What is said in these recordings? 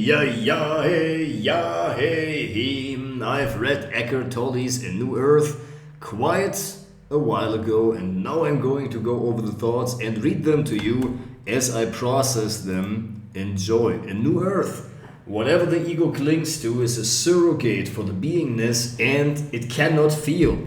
Yeah, hey. I've read Eckhart Tolle's A New Earth quite a while ago, and now I'm going to go over the thoughts and read them to you as I process them. Enjoy. A New Earth. Whatever the ego clings to is a surrogate for the beingness, and it cannot feel.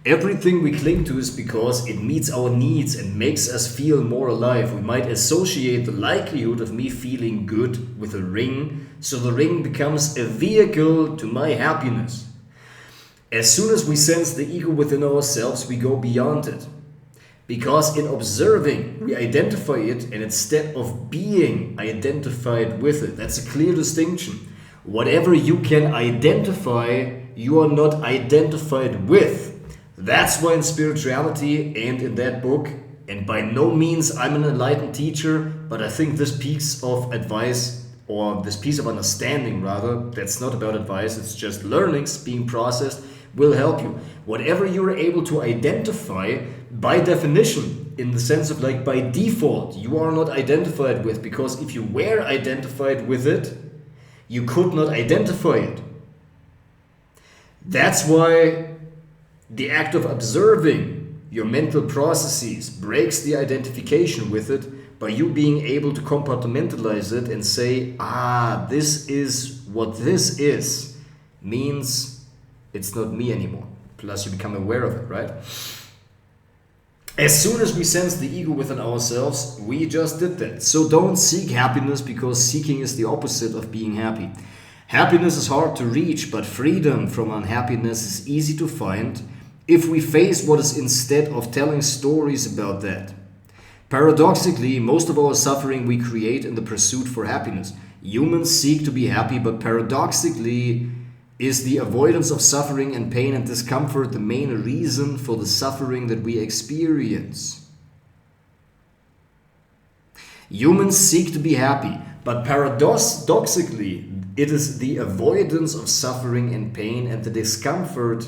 Everything we cling to is because it meets our needs and makes us feel more alive. We might associate the likelihood of me feeling good with a ring, so the ring becomes a vehicle to my happiness. As soon as we sense the ego within ourselves, we go beyond it. Because in observing, we identify it, and instead of being identified with it, that's a clear distinction. Whatever you can identify, you are not identified with. That's why in spirituality and in that book, and by no means I'm an enlightened teacher, but I think this piece of advice, or this piece of understanding rather, that's not about advice, it's just learnings being processed, will help you. Whatever you're able to identify, by definition, in the sense of like by default, you are not identified with, because if you were identified with it, you could not identify it. That's why the act of observing your mental processes breaks the identification with it by you being able to compartmentalize it and say, this is what this is, means it's not me anymore. Plus you become aware of it, right? As soon as we sense the ego within ourselves, we just did that. So don't seek happiness, because seeking is the opposite of being happy. Happiness is hard to reach, but freedom from unhappiness is easy to find if we face what is instead of telling stories about that. Paradoxically, most of our suffering we create in the pursuit for happiness. Humans seek to be happy, but paradoxically, is the avoidance of suffering and pain and discomfort the main reason for the suffering that we experience? Humans seek to be happy, but paradoxically, it is the avoidance of suffering and pain and the discomfort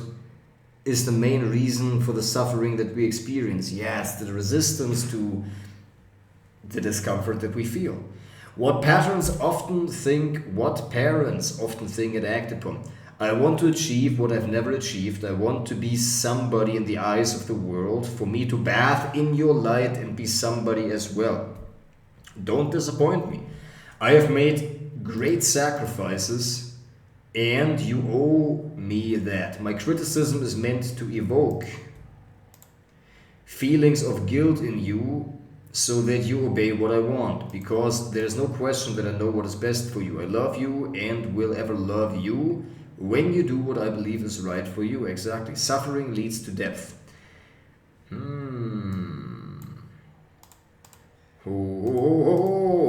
is the main reason for the suffering that we experience. Yes, the resistance to the discomfort that we feel. What parents often think and act upon. I want to achieve what I've never achieved. I want to be somebody in the eyes of the world, for me to bath in your light and be somebody as well. Don't disappoint me. I have made great sacrifices, and you owe me that. My criticism is meant to evoke feelings of guilt in you so that you obey what I want, because there's no question that I know what is best for you. I love you and will ever love you when you do what I believe is right for you. Exactly. Suffering leads to depth.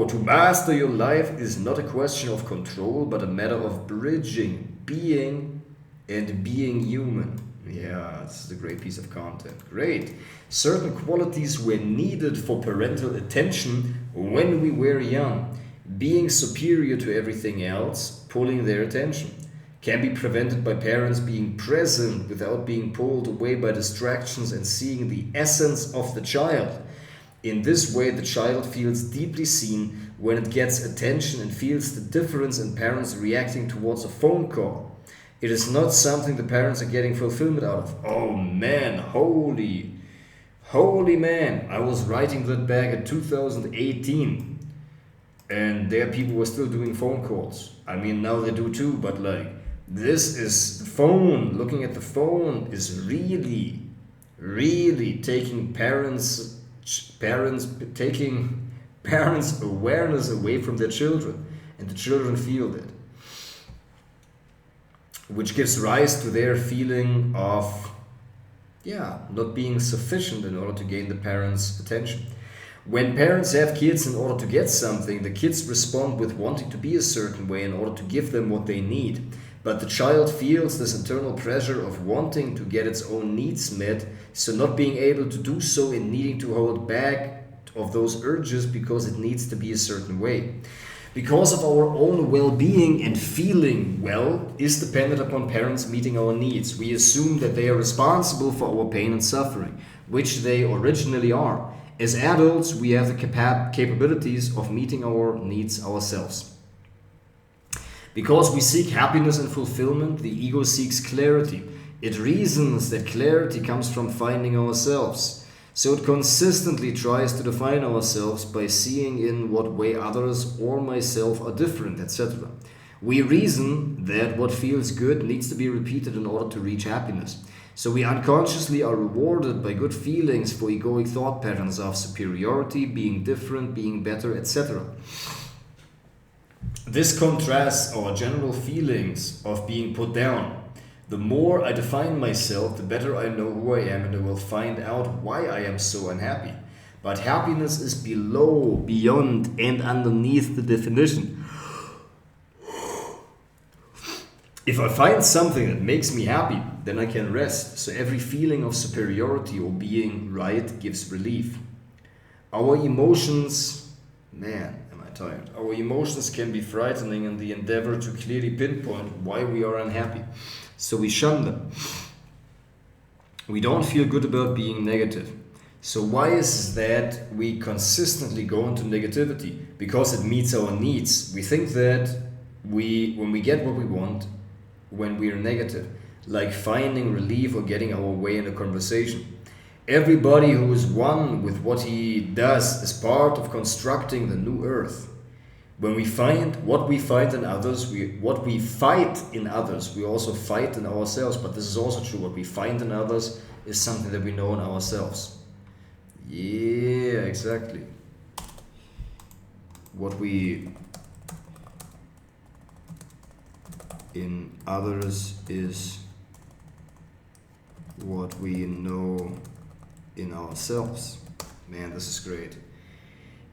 To master your life is not a question of control, but a matter of bridging being and being human. Yeah, this is a great piece of content. Great. Certain qualities were needed for parental attention when we were young. Being superior to everything else, pulling their attention, can be prevented by parents being present without being pulled away by distractions and seeing the essence of the child. In this way, the child feels deeply seen when it gets attention and feels the difference in parents reacting towards a phone call. It is not something the parents are getting fulfillment out of. Oh man, holy man. I was writing that back in 2018, and there people were still doing phone calls. I mean, now they do too, but like, this is the phone. Looking at the phone is really taking parents' awareness away from their children, and the children feel that, which gives rise to their feeling of not being sufficient in order to gain the parents' attention. When parents have kids in order to get something, the kids respond with wanting to be a certain way in order to give them what they need. But the child feels this internal pressure of wanting to get its own needs met, so not being able to do so and needing to hold back of those urges because it needs to be a certain way. Because of our own well-being and feeling well is dependent upon parents meeting our needs. We assume that they are responsible for our pain and suffering, which they originally are. As adults, we have the capabilities of meeting our needs ourselves. Because we seek happiness and fulfillment, the ego seeks clarity. It reasons that clarity comes from finding ourselves. So it consistently tries to define ourselves by seeing in what way others or myself are different, etc. We reason that what feels good needs to be repeated in order to reach happiness. So we unconsciously are rewarded by good feelings for egoic thought patterns of superiority, being different, being better, etc. This contrasts our general feelings of being put down. The more I define myself, the better I know who I am, and I will find out why I am so unhappy. But happiness is below, beyond, and underneath the definition. If I find something that makes me happy, then I can rest. So every feeling of superiority or being right gives relief. Our emotions, man, am I tired? Our emotions can be frightening in the endeavor to clearly pinpoint why we are unhappy. So we shun them. We don't feel good about being negative. So why is that we consistently go into negativity? Because it meets our needs. We think that when we get what we want, when we are negative, like finding relief or getting our way in a conversation. Everybody who is one with what he does is part of constructing the new earth. When we find what we find in others, what we fight in others, we also fight in ourselves. But this is also true. What we find in others is something that we know in ourselves. Yeah, exactly. What we in others is what we know in ourselves. Man, this is great.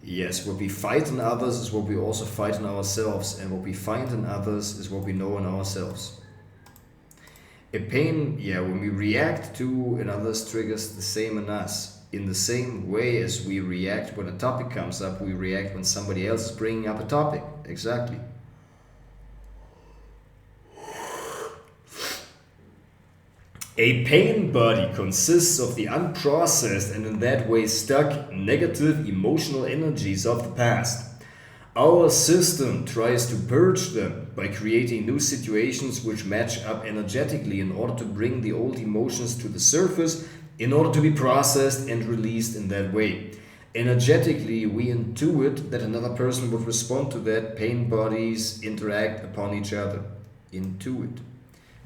Yes, what we fight in others is what we also fight in ourselves, and what we find in others is what we know in ourselves. A pain, when we react to in others triggers the same in us. In the same way as we react when a topic comes up, we react when somebody else is bringing up a topic. Exactly. A pain body consists of the unprocessed and in that way stuck negative emotional energies of the past. Our system tries to purge them by creating new situations which match up energetically in order to bring the old emotions to the surface in order to be processed and released in that way. Energetically, we intuit that another person would respond to that. Pain bodies interact upon each other. Intuit.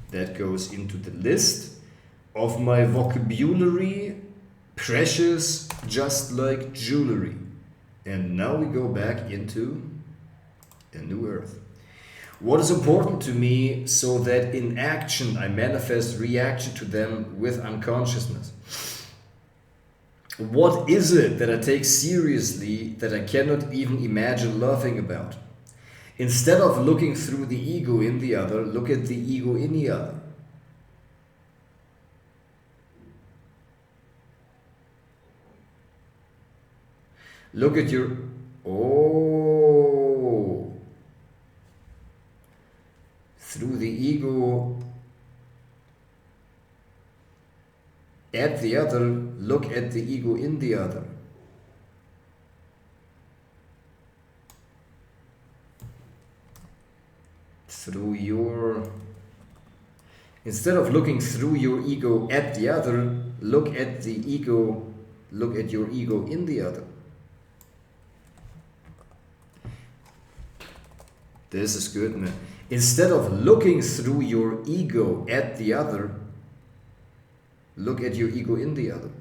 That goes into the list of my vocabulary, precious, just like jewelry. And now we go back into a new earth. What is important to me so that in action I manifest reaction to them with unconsciousness? What is it that I take seriously that I cannot even imagine laughing about? Instead of looking through the ego in the other, look at the ego in the other. Look at your... Through the ego at the other, look at the ego in the other. Through your... Instead of looking through your ego at the other, look at the ego, look at your ego in the other. This is good, man. Instead of looking through your ego at the other, look at your ego in the other.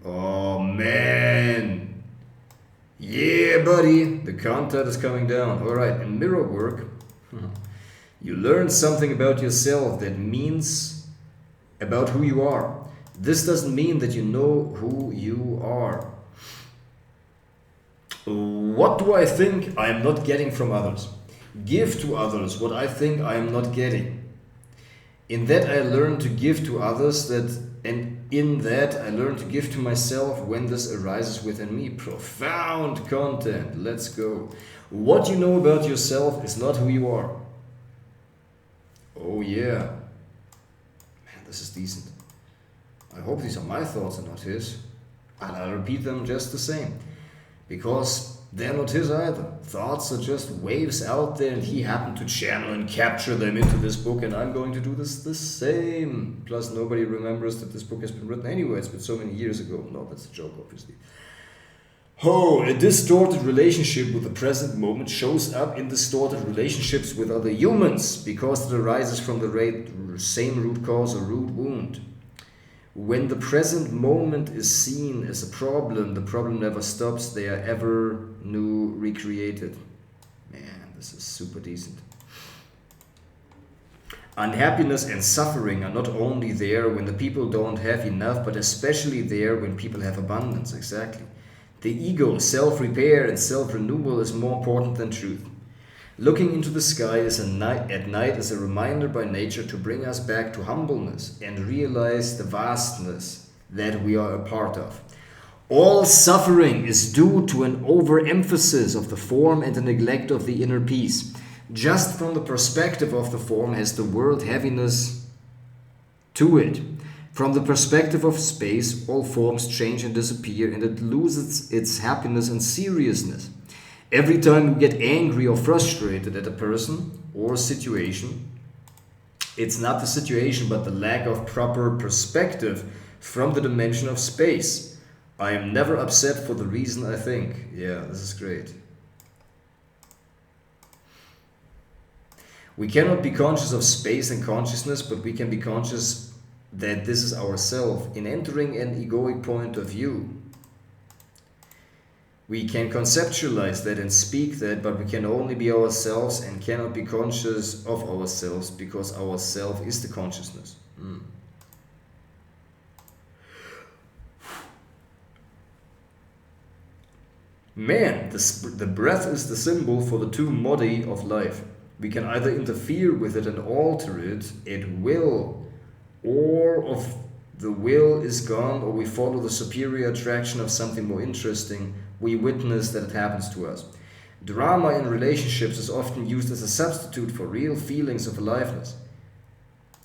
Oh, man. Yeah, buddy. The content is coming down. All right, in mirror work, you learn something about yourself that means about who you are. This doesn't mean that you know who you are. What do I think I am not getting from others? Give to others what I think I am not getting. In that I learn to give to others and in that I learn to give to myself when this arises within me. Profound content. Let's go. What you know about yourself is not who you are. Oh yeah. Man, this is decent. I hope these are my thoughts and not his. And I'll repeat them just the same. Because they're not his either. Thoughts are just waves out there, and he happened to channel and capture them into this book, and I'm going to do this the same. Plus, nobody remembers that this book has been written anyway. It's been so many years ago. No, that's a joke, obviously. Oh, a distorted relationship with the present moment shows up in distorted relationships with other humans because it arises from the same root cause or root wound. When the present moment is seen as a problem, the problem never stops. They are ever new, recreated. Man, this is super decent. Unhappiness and suffering are not only there when the people don't have enough, but especially there when people have abundance. Exactly. The ego, self-repair and self-renewal is more important than truth. Looking into the sky at night is a reminder by nature to bring us back to humbleness and realize the vastness that we are a part of. All suffering is due to an overemphasis of the form and a neglect of the inner peace. Just from the perspective of the form has the world heaviness to it. From the perspective of space, all forms change and disappear, and it loses its happiness and seriousness. Every time we get angry or frustrated at a person or a situation, it's not the situation but the lack of proper perspective from the dimension of space. I am never upset for the reason I think. Yeah, this is great. We cannot be conscious of space and consciousness, but we can be conscious that this is ourself. In entering an egoic point of view, we can conceptualize that and speak that, but we can only be ourselves and cannot be conscious of ourselves because ourself is the consciousness. Man, the breath is the symbol for the two modi of life. We can either interfere with it and alter it at will, or of the will is gone, or we follow the superior attraction of something more interesting. We witness that it happens to us. Drama in relationships is often used as a substitute for real feelings of aliveness.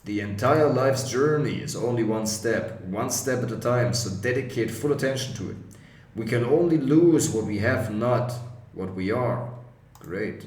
The entire life's journey is only one step at a time, so dedicate full attention to it. We can only lose what we have, not what we are. Great.